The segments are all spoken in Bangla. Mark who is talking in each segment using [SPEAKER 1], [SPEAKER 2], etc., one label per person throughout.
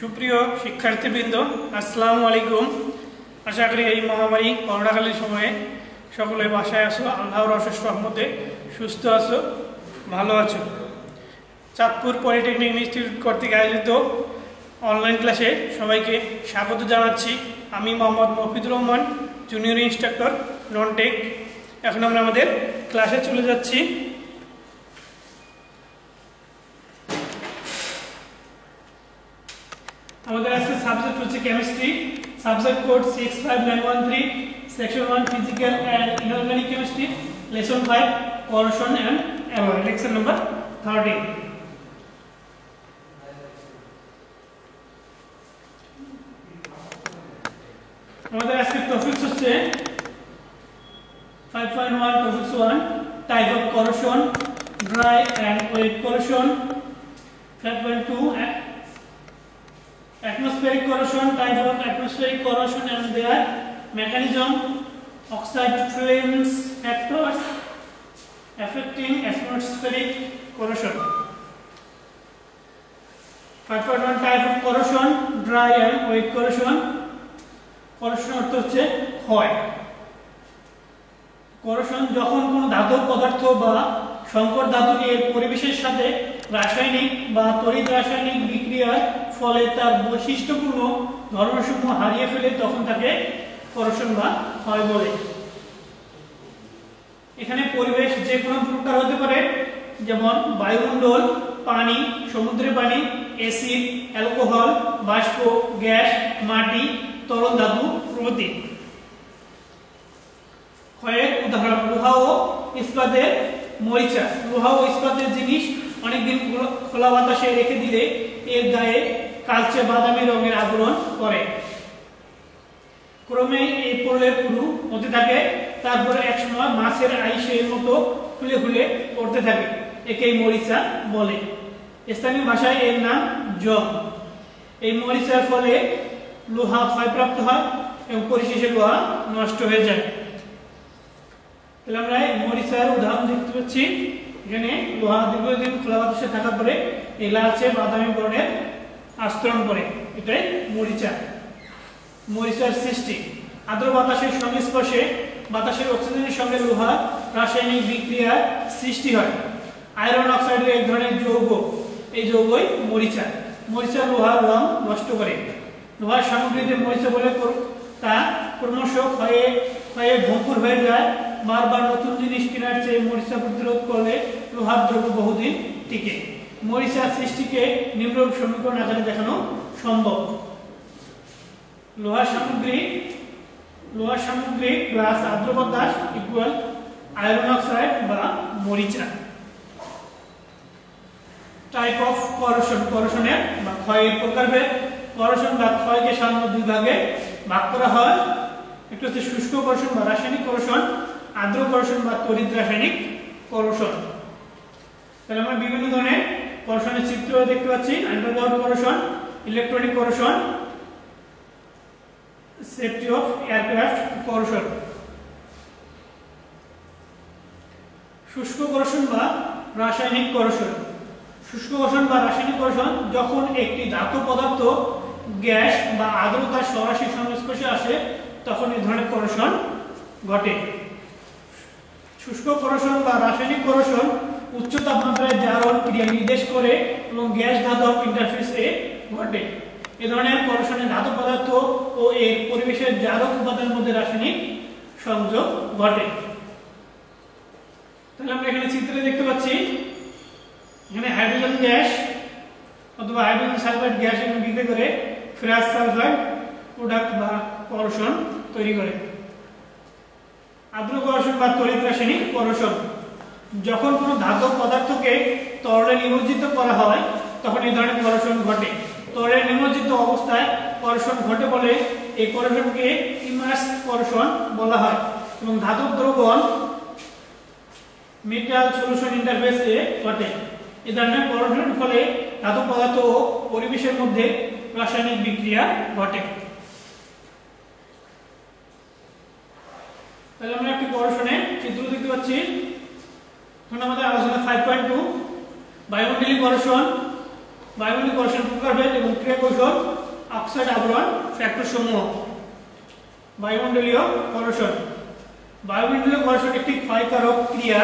[SPEAKER 1] সুপ্রিয় শিক্ষার্থীবৃন্দ, আসসালামু আলাইকুম। আশা করি এই মহামারী করোনাকালীন সময়ে সকলে বাসায় আছো, আল্লাহর অশেষ রহমতে সুস্থ আছো, ভালো আছো। চাঁদপুর পলিটেকনিক ইনস্টিটিউট কর্তৃক আয়োজিত অনলাইন ক্লাসে সবাইকে স্বাগত জানাচ্ছি। আমি Mohammad Mofidur Rahman, junior instructor non tech. এখন আমরা আমাদের ক্লাসে চলে যাচ্ছি। আমাদের আজকে সাবজেক্ট হচ্ছে chemistry, subject code 65913, section 1 physical and inorganic chemistry, lesson 5 corrosion and alloy, lecture number 13। আমাদের আজকে টপিকস হচ্ছে 5.1 topics 1 type of corrosion, dry and wet corrosion. 5.2 atmospheric corrosion, type of atmospheric corrosion and their mechanism, oxide flames, factors affecting atmospheric corrosion. 5.1 type of corrosion, dry and wet corrosion. corrosion অর্থ হচ্ছে ক্ষয়। corrosion যখন কোনো ধাতব পদার্থ বা সংকর ধাতু এর পরিবেশের সাথে রাসায়নিক বা তড়িৎ রাসায়নিক বিক্রিয়ার ফলে তার বৈশিষ্ট্যপূর্ণ ধর্মসমূহ হারিয়ে ফেলে, তখন তাকে করোশন বা ক্ষয় বলে। এখানে পরিবেশ যে কোনো প্রকার হতে পারে, যেমন বায়ুমণ্ডল, পানি, সমুদ্রের পানি, অ্যাসিড, অ্যালকোহল, বাষ্প, গ্যাস, মাটি, তরল ধাতু প্রভৃতি। ক্ষয়ের উদাহরণ লোহা ও ইস্পাতের মরিচা। লোহা ও ইস্পাতের জিনিস অনেকদিন খোলা বাতাসে রেখে দিলে এর গায়ে কালচে বাদামি রঙের আবরণ করে। ক্রমে এই প্রলেপ পুরু হতে থাকে, তারপরে একসময় মাছের আইসের মতো খুলে খুলে পড়তে থাকে। একেই মরিচা বলে। স্থানীয় ভাষায় এর নাম জং। এই মরিচার ফলে লোহা ক্ষয়প্রাপ্ত হয় এবং পরিশেষে লোহা নষ্ট হয়ে যায়। তাহলে আমরা মরিচার উদাহরণ দেখতে পাচ্ছি। এখানে লোহা দীর্ঘদিন খোলা বাতাসে থাকার পরে এই লালচে বাদামি বর্ণের আস্তরণ করে, এটাই মরিচা। মরিচার সৃষ্টি আর্দ্র বাতাসের সংস্পর্শে বাতাসের অক্সিজেনের সঙ্গে লোহা রাসায়নিক বিক্রিয়ার সৃষ্টি হয়। আয়রন অক্সাইড এক ধরনের যৌগ, এই যৌগই মরিচা। মরিচা লোহার রং নষ্ট করে। লোহার সামগ্রীতে মরিচা বলে তা ক্রমশ ক্ষয়ে ক্ষয়ে ভঙ্গুর হয়ে যায়। বারবার নতুন জিনিস কেনার চেয়ে মরিচা প্রতিরোধ করলে লোহার দ্রব্য বহুদিন টিকে। মরিচার সৃষ্টিকে নিম্নরূপ সমীকরণ আকারে দেখানো সম্ভব। লোহার সামগ্রী প্লাস আর্দ্র বাতাস ইকুয়াল আয়রন অক্সাইড বা মরিচা। টাইপ অফ করোশন, করোশনের বা ক্ষয়ের প্রকারভেদ। করোশন বা ক্ষয়কে সাধারণত দুই ভাগে ভাগ করা হয়। একটা হচ্ছে শুষ্ক করোশন বা রাসায়নিক করোশন, আর্দ্র করোশন বা তড়িৎ রাসায়নিক করোশন। তাহলে আমরা বিভিন্ন ধরনের করোশনের চিত্র দেখতে পাচ্ছি। Underground corrosion, electronic corrosion, safety of aircraft corrosion. শুষ্ক করোশন বা রাসায়নিক করোশন। শুষ্ক করোশন বা রাসায়নিক করোশন যখন একটি ধাতু পদার্থ গ্যাস বা আর্দ্রতার সরাসরি সংস্পর্শে আসে, তখন এই ধরনের করোশন ঘটে। শুষ্ক করোশন বা রাসায়নিক করোশন উচ্চ তাপমাত্রায় জারণ ক্রিয়া নির্দেশ করে এবং গ্যাস ধাতব ইন্টারফেসে ঘটে। এই ধরনের করোশনে ধাতু পদার্থ ও এর পরিবেশের জারক উপাদানের মধ্যে রাসায়নিক সংযোগ ঘটে। তাহলে আমরা এখানে চিত্রে দেখতে পাচ্ছি, এখানে হাইড্রোজেন গ্যাস অথবা হাইড্রোজেন সালফাইড গ্যাস বিক্রিয়া করে ফেরাস সালফাইড প্রোডাক্ট বা করোশন তৈরি করে। আর্দ্র করোশন বা তড়িৎ রাসায়নিক করোশন যখন কোনো ধাতব পদার্থকে তরলে নিমজ্জিত করা হয়, তখন এই ধরনের করোশন ঘটে। তরলে নিমজ্জিত অবস্থায় করোশন ঘটে বলে এই করোশনকে ইমার্স করোশন বলা হয়। এবং ধাতব দ্রবণ মেটাল সলিউশন ইন্টারফেসে ঘটে। এই ধরনের করোশনের ফলে ধাতব পদার্থ ও পরিবেশের মধ্যে রাসায়নিক বিক্রিয়া ঘটে। তাহলে আমরা একটি করোশনের চিত্র দেখতে পাচ্ছি। এখন আমাদের আলোচনা 5.2 বায়ুমণ্ডলীয় করোশন। বায়ুমণ্ডলীয় কোষের প্রকারভেদ এবং ক্রিয়া কৌশল অক্সাইড আবরণ ফ্যাক্টর সমূহ। বায়ুমণ্ডলীয় কর্ষণ। বায়ুমণ্ডলীয় কর্ষণ একটি ক্ষয়কারক ক্রিয়া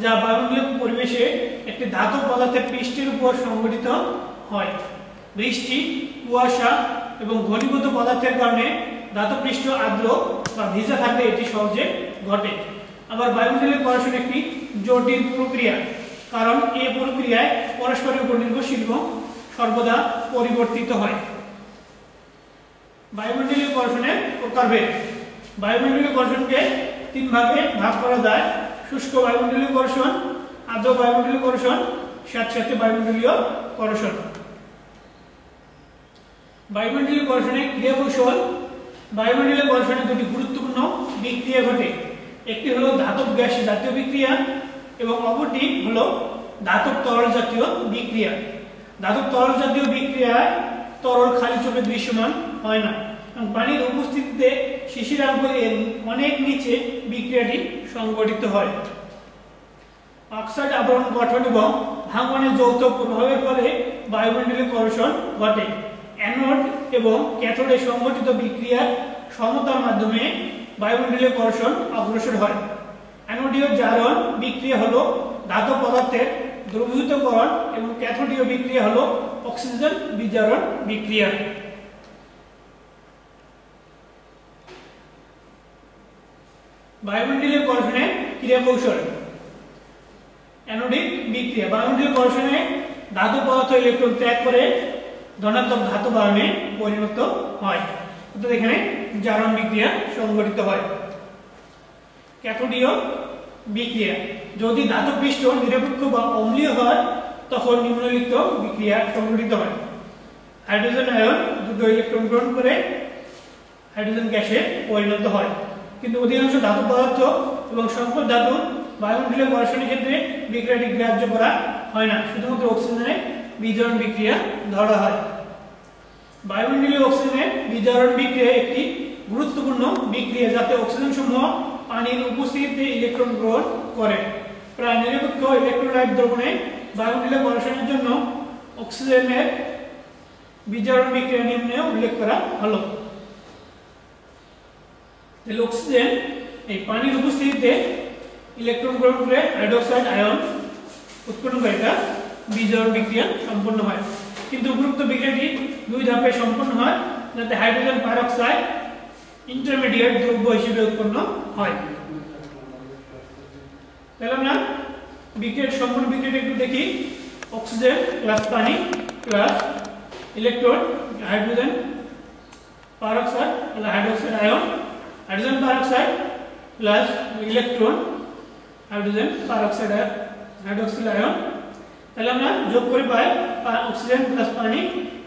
[SPEAKER 1] যা বায়ুমণ্ডলীয় পরিবেশে একটি ধাতব পদার্থের পৃষ্ঠের উপর সংঘটিত হয়। বৃষ্টি, কুয়াশা এবং ঘনীভূত পদার্থের কারণে ধাতব পৃষ্ঠ আর্দ্র বা ভিজা থাকলে এটি সহজে ঘটে। আবার বায়ুমণ্ডলীয় কর্ষণ একটি জটিল প্রক্রিয়া, কারণ এই প্রক্রিয়ায় পরস্পরের উপর নির্ভরশীল এবং সর্বদা পরিবর্তিত হয়। বায়ুমণ্ডলীয় কর্ষণের প্রকারভেদ। বায়ুমণ্ডলীয় কর্ষণকে তিন ভাগে ভাগ করা যায়: শুষ্ক বায়ুমণ্ডলীয় কর্ষণ, আর্দ্র বায়ুমণ্ডলীয় কর্ষণ, স্যাঁতসেঁতে বায়ুমণ্ডলীয় কর্ষণ। বায়ুমণ্ডলীয় কর্ষণের ক্রিয়া কৌশল। বায়ুমণ্ডলীয় কর্ষণে দুটি গুরুত্বপূর্ণ বিক্রিয়া ঘটে। একটি হলো ধাতব গ্যাস জাতীয় বিক্রিয়া এবং অপরটি হলো ধাতব তরল জাতীয় বিক্রিয়া। ধাতব তরল জাতীয় বিক্রিয়ায় তরল খালি চোখে দৃশ্যমান হয় না এবং পানির উপস্থিতিতে শিশিরাঙ্ক এর অনেক নিচে বিক্রিয়াটি সংঘটিত হয়। অক্সাইড আবরণ গঠন এবং ভাঙনের যৌথ প্রভাবের ফলে বায়ুমণ্ডলীয় কর্ষণ ঘটে। অ্যানোড এবং ক্যাথোডে সংঘটিত বিক্রিয়ার সমতার মাধ্যমে বায়ুমণ্ডলীয় কর্ষণ অগ্রসর হয়। অ্যানোডীয় জারণ বিক্রিয়া হলো ধাতব পদার্থের দ্রবীভূতকরণ এবং ক্যাথোডীয় বিক্রিয়া হলো অক্সিজেন বিজারণ বিক্রিয়া। বায়ুমণ্ডলীয় কর্ষণের ক্রিয়া কৌশল। অ্যানোডিক বিক্রিয়া। বায়ুমণ্ডলীয় কর্ষণে ধাতব পদার্থ ইলেকট্রন ত্যাগ করে ধনাত্মক ধাতব আয়নে পরিণত হয়, অর্থাৎ এখানে জারণ বিক্রিয়া সংঘটিত হয়। ক্যাথোডীয় বিক্রিয়া। যদি ধাতব পৃষ্ঠ নিরপেক্ষ বা অম্লীয় হয় তখন নিম্নলিখিত বিক্রিয়া সংঘটিত হয়। হাইড্রোজেন আয়ন দুটো ইলেকট্রন গ্রহণ করে হাইড্রোজেন গ্যাসে পরিণত হয়। কিন্তু অধিকাংশ ধাতব পদার্থ এবং সংকর ধাতু বায়ুমণ্ডলীয় কর্ষণের ক্ষেত্রে বিক্রিয়াটি গ্রাহ্য করা হয় না, শুধুমাত্র অক্সিজেনের বিজারণ বিক্রিয়া ধরা হয়। বায়ুমণ্ডলীয় অক্সিজেনের বিজারণ বিক্রিয়া একটি গুরুত্বপূর্ণ বিক্রিয়া যাতে অক্সিজেন সমূহ পানির উপস্থিতিতে ইলেকট্রন গ্রহণ করে। প্রায় নিরপেক্ষ ইলেকট্রোলাইট দ্রবণে বায়ুমণ্ডলীয় কর্ষণের জন্য অক্সিজেনের বিজারণ বিক্রিয়া নিম্নে উল্লেখ করা হলো। তাহলে অক্সিজেন এই পানির উপস্থিতিতে ইলেকট্রন গ্রহণ করে হাইড্রোক্সাইড আয়ন উৎপন্ন করে এটা বিজারণ বিক্রিয়া সম্পন্ন হয়। কিন্তু উপরোক্ত বিক্রিয়াটি দুই ধাপে সম্পন্ন হয় যাতে হাইড্রোজেন পারঅক্সাইড ইন্টারমিডিয়েট দ্রব্য হিসেবে উৎপন্ন হয়। তাহলে আমরা বিক্রিয়ার সম্পূর্ণ বিক্রিয়াটা একটু দেখি। অক্সিজেন প্লাস পানি plus electron hydrogen peroxide plus hydroxide ion, hydrogen peroxide plus electron hydrogen peroxide hydroxyl ion. তাহলে আমরা যোগ করে পাই অক্সিজেন প্লাস পানি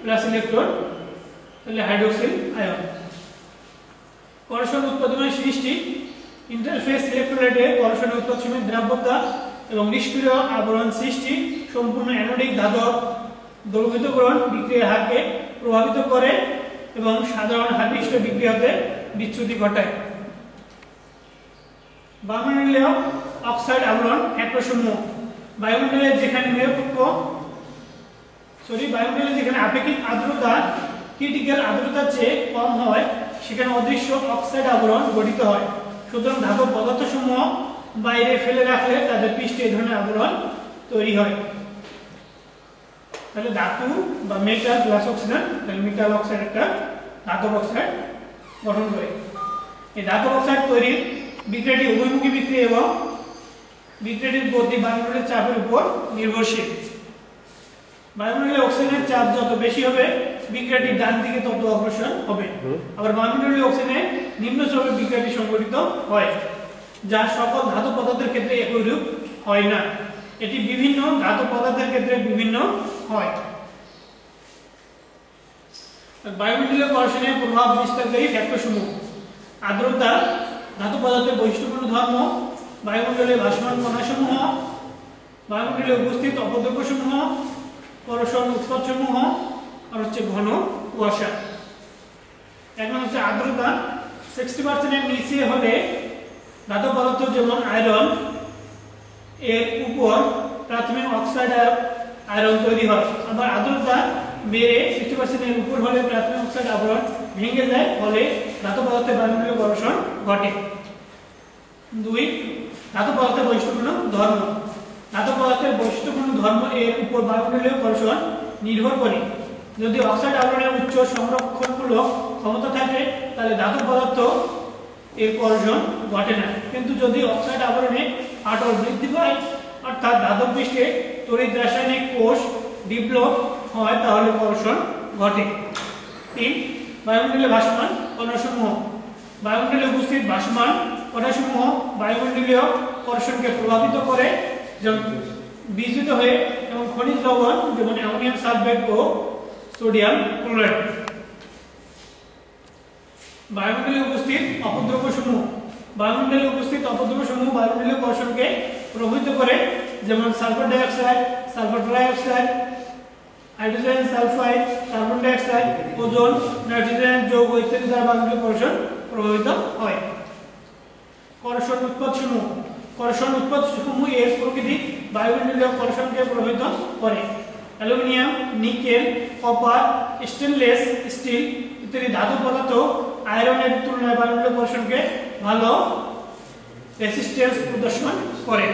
[SPEAKER 1] প্লাস ইলেকট্রন, তাহলে হাইড্রোক্সিল আয়ন। কর্ষণ উৎপাদনের সৃষ্টি। ইন্টারফেস ইলেকট্রোলাইটে কর্ষণ উৎপাদনের দ্রাব্যতা এবং নিষ্ক্রিয় আবরণ সৃষ্টি সম্পূর্ণ অ্যানোডিক ধাতব দ্রবীভূতকরণ বিক্রিয়ার হারকে প্রভাবিত করে এবং সাধারণ হারবিষ্ট বিক্রিয়াতে বিচ্যুতি ঘটায়। বায়ুমণ্ডলীয় অক্সাইড আবরণ ফ্যাক্টর সমূহ। বায়ুমণ্ডলে যেখানে যেখানে আপেক্ষিক আর্দ্রতা ক্রিটিক্যাল আর্দ্রতার চেয়ে কম হয় সেখানে অদৃশ্য অক্সাইড আবরণ গঠিত হয়। সুতরাং ধাতব পদার্থসমূহ বাইরে ফেলে রাখলে তাদের পৃষ্ঠে এই ধরনের আবরণ তৈরি হয়। তাহলে ধাতু বা মেটাল প্লাস অক্সিজেন, তাহলে মেটাল অক্সাইড একটা ধাতব অক্সাইড গঠন করে। এই ধাতব অক্সাইড তৈরির বিক্রিয়াটি উভয়মুখী বিক্রিয়া এবং বিক্রিয়াটির গতি বায়ুমণ্ডলের চাপের উপর নির্ভরশীল। বায়ুমণ্ডলে অক্সিজেনের চাপ যত বেশি হবে বিক্রিয়াটি ডান দিকে তত অগ্রসর হবে। আবার বায়ুমণ্ডলীয় অক্সিজেনে নিম্ন চাপে বিক্রিয়াটি সংঘটিত হয়, যা সকল ধাতব পদার্থের ক্ষেত্রে একইরূপ হয় না। এটি বিভিন্ন ধাতব পদার্থের ক্ষেত্রে বিভিন্ন হয়। বায়ুমণ্ডলীয় কর্ষণের প্রভাব বিস্তারকারী ফ্যাক্টরসমূহ। আর্দ্রতা, ধাতব পদার্থের বৈশিষ্ট্যপূর্ণ ধর্ম, বায়ুমণ্ডলে ভাসমান কণাসমূহ, বায়ুমণ্ডলে উপস্থিত অপদ্রব্যসমূহ, কর্ষণ উৎপাদসমূহ, আর হচ্ছে ঘন কুয়াশা। এখন হচ্ছে আর্দ্রতা। 60% এর নিচে হলে ধাতব পদার্থ যেমন আয়রন এর উপর প্রাথমিক অক্সাইড আয়রন তৈরি হয়। আবার আর্দ্রতা বেড়ে 60% এর উপর হলে প্রাথমিক অক্সাইড আবরণ ভেঙে যায়, ফলে ধাতব পদার্থের বায়ুমণ্ডলীয় ঘর্ষণ ঘটে। 2 ধাতব পদার্থের বৈশিষ্ট্যপূর্ণ ধর্ম। ধাতব পদার্থের বৈশিষ্ট্যপূর্ণ ধর্ম এর উপর বায়ুমণ্ডলীয় ঘর্ষণ নির্ভর করে। যদি অক্সাইড আবরণের উচ্চ সংরক্ষণমূলক ক্ষমতা থাকে তাহলে ধাতব পদার্থ এর ঘর্ষণ ঘটে না, কিন্তু যদি অক্সাইড আবরণে ফাটল বৃদ্ধি পায় অর্থাৎ ধাতব পৃষ্ঠে তড়িৎ রাসায়নিক কোষ ডেভেলপ হয় তাহলে ঘর্ষণ ঘটে। 3 বায়ুমণ্ডলে ভাসমান কণাসমূহ। বায়ুমণ্ডলে উপস্থিত ভাসমান কণাসমূহ বায়ুমণ্ডলীয় ঘর্ষণকে প্রভাবিত করে, যেমন বিচ্যুত হয়ে এবং খনিজ লবণ যেমন অ্যামোনিয়াম সালফেট ও সোডিয়াম ক্লোরাইড। বায়ুমণ্ডলে উপস্থিত অপদ্রব্যসমূহ। বায়ুমণ্ডলে উপস্থিত অপদ্রব্যসমূহ বায়ুমণ্ডলীয় ঘর্ষণকে প্রভাবিত করে, যেমন sulphur dioxide, sulphur trioxide, hydrogen sulphide, carbon dioxide, ozone, nitrogen যৌগ ইত্যাদি দ্বারা বায়ুমণ্ডলীয় ঘর্ষণ প্রভাবিত হয়। ঘর্ষণ উৎপাদসমূহ। ঘর্ষণ উৎপাদসমূহ এর প্রকৃতি বায়ুমণ্ডলীয় ঘর্ষণকে প্রভাবিত করে। Aluminium, nickel, copper, stainless steel ইত্যাদি ধাতু পদার্থ আয়রনের তুলনায় বায়ুমণ্ডলীয় ঘর্ষণকে ভালো রেসিস্ট্যান্স প্রদর্শন করে।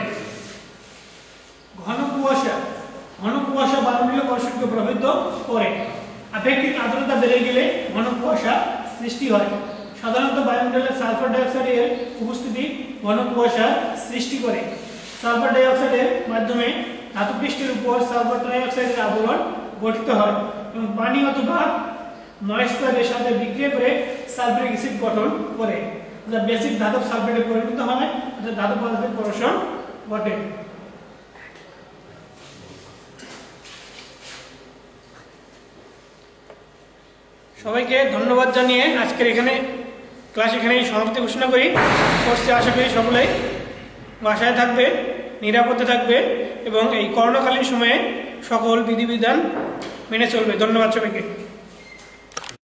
[SPEAKER 1] ঘন কুয়াশা। ঘন কুয়াশা বায়ুমণ্ডলীয় ঘর্ষণকে প্রভাবিত করে। আপেক্ষিক আর্দ্রতা বেড়ে গেলে ঘন কুয়াশা সৃষ্টি হয়। সাধারণত বায়ুমণ্ডলে সালফার ডাই অক্সাইডের উপস্থিতি ঘন কুয়াশা সৃষ্টি করে। সালফার ডাই অক্সাইডের মাধ্যমে ধাতু পৃষ্ঠের উপর সালফার ট্রাই অক্সাইডের আবরণ গঠিত হয় এবং পানি অথবা ময়েশ্চারের সাথে বিক্রিয়া করে সালফারিক অ্যাসিড গঠন করে, যা বেসিক ধাতব সালফেটে পরিণত হয়, যা ধাতব পদার্থের ঘর্ষণ ঘটে। সবাইকে ধন্যবাদ জানিয়ে আজকের ক্লাস এখানেই সমাপ্তি ঘোষণা করি। কোর্সে আশা করি সকলেই বাসায় থাকবে, নিরাপদে থাকবে এবং এই করোনাকালীন সময়ে সকল বিধিবিধান মেনে চলবে। ধন্যবাদ সবাইকে।